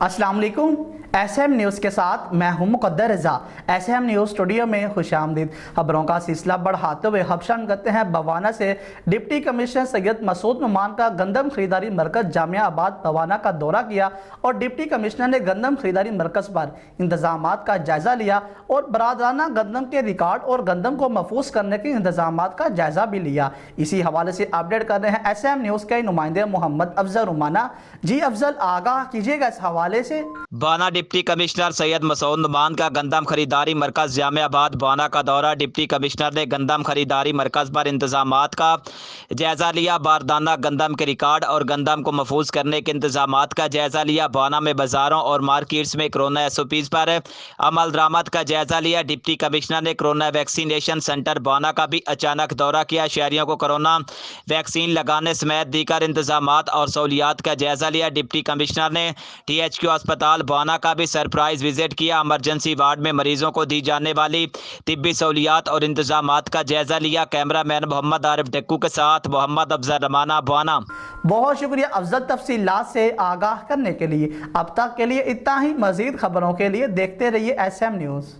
अस्सलाम वालेकुम। SM news के साथ मैं हूं मुकद्दर रज़ा। SM न्यूज़ स्टूडियो में खुशामदीद। खबरों का सिलसिला बढ़ाते हुए खबशान करते हैं बवाना से। डिप्टी कमिश्नर सैयद मसूद नुमान का गंदम खरीदारी मरकज़ जामिया आबाद बवाना का दौरा किया और डिप्टी कमिश्नर ने गंदम खरीदारी मरकज़ पर इंतजामात का जायज़ा लिया और बरादराना गंदम के रिकॉर्ड और गंदम को महफूज करने के इंतजामात का जायज़ा भी लिया। इसी हवाले से अपडेट कर रहे हैं SM न्यूज़ के नुमाइंदे मोहम्मद अफजल रुमाना। जी अफजल, आगाह कीजिएगा इस हवाले से। बवाना डिप्टी कमिश्नर सैयद मसूद नुमान का गंदम खरीदारी मरकज़ जामियाबाद बवाना का दौरा। डिप्टी कमिश्नर ने गंदम खरीदारी मरकज़ पर इंतजामात का जायज़ा लिया, बारदाना गंदम के रिकॉर्ड और गंदम को महफूज करने के इंतजामात का जायज़ा लिया। बवाना में बाज़ारों और मार्केट्स में कोरोना SOPs पर अमल दरामद का जायज़ा लिया। डिप्टी कमिश्नर ने कोरोना वैक्सीनेशन सेंटर बवाना का भी अचानक दौरा किया। शहरियों को कोरोना वैक्सीन लगाने समेत दीगर इंतजामात और सहूलियात का जायज़ा लिया। डिप्टी कमिश्नर ने THQ अस्पताल बवाना का भी सरप्राइज विजिट किया। इमरजेंसी वार्ड में मरीजों को दी जाने वाली तिब्बी सहूलियात और इंतजामात का जायजा लिया। कैमरामैन मोहम्मद आरिफ टेक्कू के साथ मोहम्मद अफजल रमाना बवाना। बहुत शुक्रिया अफजल तफसीलात से आगाह करने के लिए। अब तक के लिए इतना ही। मजीद खबरों के लिए देखते रहिए SM न्यूज़।